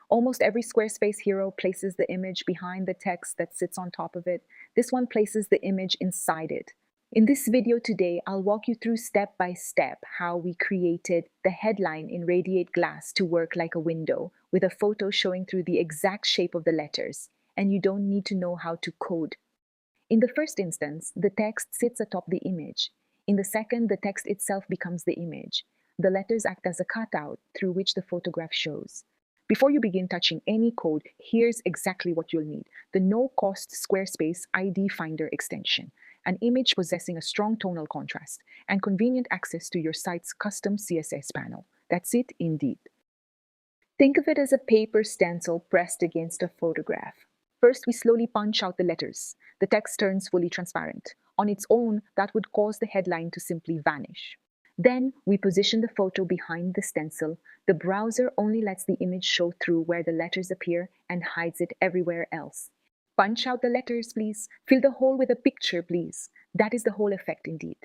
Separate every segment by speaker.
Speaker 1: Almost every Squarespace hero places the image behind the text that sits on top of it. This one places the image inside it. In this video today, I'll walk you through step by step how we created the headline in RADIATE GLASS to work like a window, with a photo showing through the exact shape of the letters, and you don't need to know how to code. In the first instance, the text sits atop the image. In the second, the text itself becomes the image. The letters act as a cutout through which the photograph shows. Before you begin touching any code, here's exactly what you'll need: the no-cost Squarespace ID Finder extension, an image possessing a strong tonal contrast, and convenient access to your site's custom CSS panel. That's it indeed. Think of it as a paper stencil pressed against a photograph. First, we slowly punch out the letters. The text turns fully transparent. On its own, that would cause the headline to simply vanish. Then, we position the photo behind the stencil. The browser only lets the image show through where the letters appear and hides it everywhere else. Punch out the letters, please. Fill the hole with a picture, please. That is the whole effect indeed.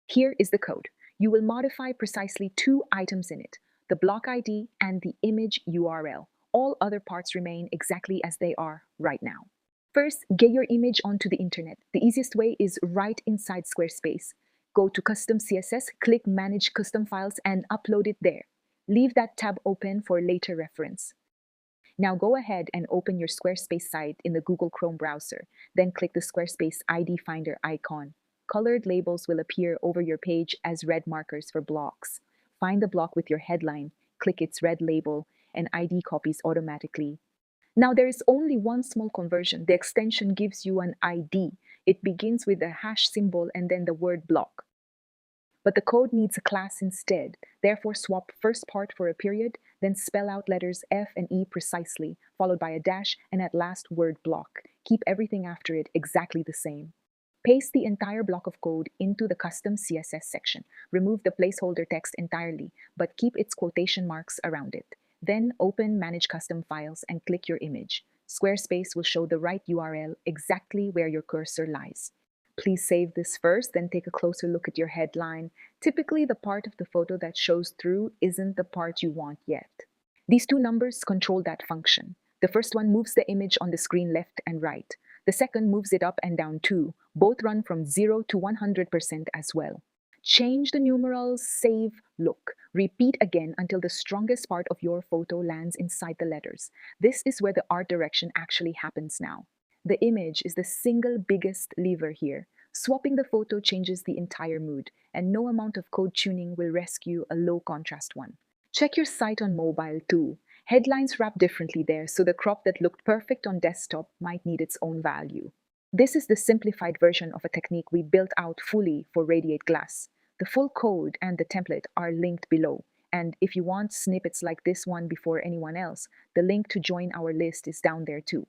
Speaker 1: Here is the code. You will modify precisely two items in it: the block ID and the image URL. All other parts remain exactly as they are right now. First, get your image onto the internet. The easiest way is right inside Squarespace. Go to Custom CSS, click Manage Custom Files, and upload it there. Leave that tab open for later reference. Now go ahead and open your Squarespace site in the Google Chrome browser. Then click the Squarespace ID Finder icon. Colored labels will appear over your page as red markers for blocks. Find the block with your headline, click its red label, and ID copies automatically. Now there is only one small conversion. The extension gives you an ID. It begins with a hash symbol and then the word block. But the code needs a class instead. Therefore, swap first part for a period, then spell out letters F and E precisely, followed by a dash, and at last word block. Keep everything after it exactly the same. Paste the entire block of code into the custom CSS section. Remove the placeholder text entirely, but keep its quotation marks around it. Then open Manage Custom Files and click your image. Squarespace will show the right URL exactly where your cursor lies. Please save this first, then take a closer look at your headline. Typically, the part of the photo that shows through isn't the part you want yet. These two numbers control that function. The first one moves the image on the screen left and right. The second moves it up and down too. Both run from 0 to 100% as well. Change the numerals, save, look. Repeat again until the strongest part of your photo lands inside the letters. This is where the art direction actually happens now. The image is the single biggest lever here. Swapping the photo changes the entire mood, and no amount of code tuning will rescue a low contrast one. Check your site on mobile too. Headlines wrap differently there, so the crop that looked perfect on desktop might need its own value. This is the simplified version of a technique we built out fully for RADIATE GLASS. The full code and the template are linked below. And if you want snippets like this one before anyone else, the link to join our list is down there too.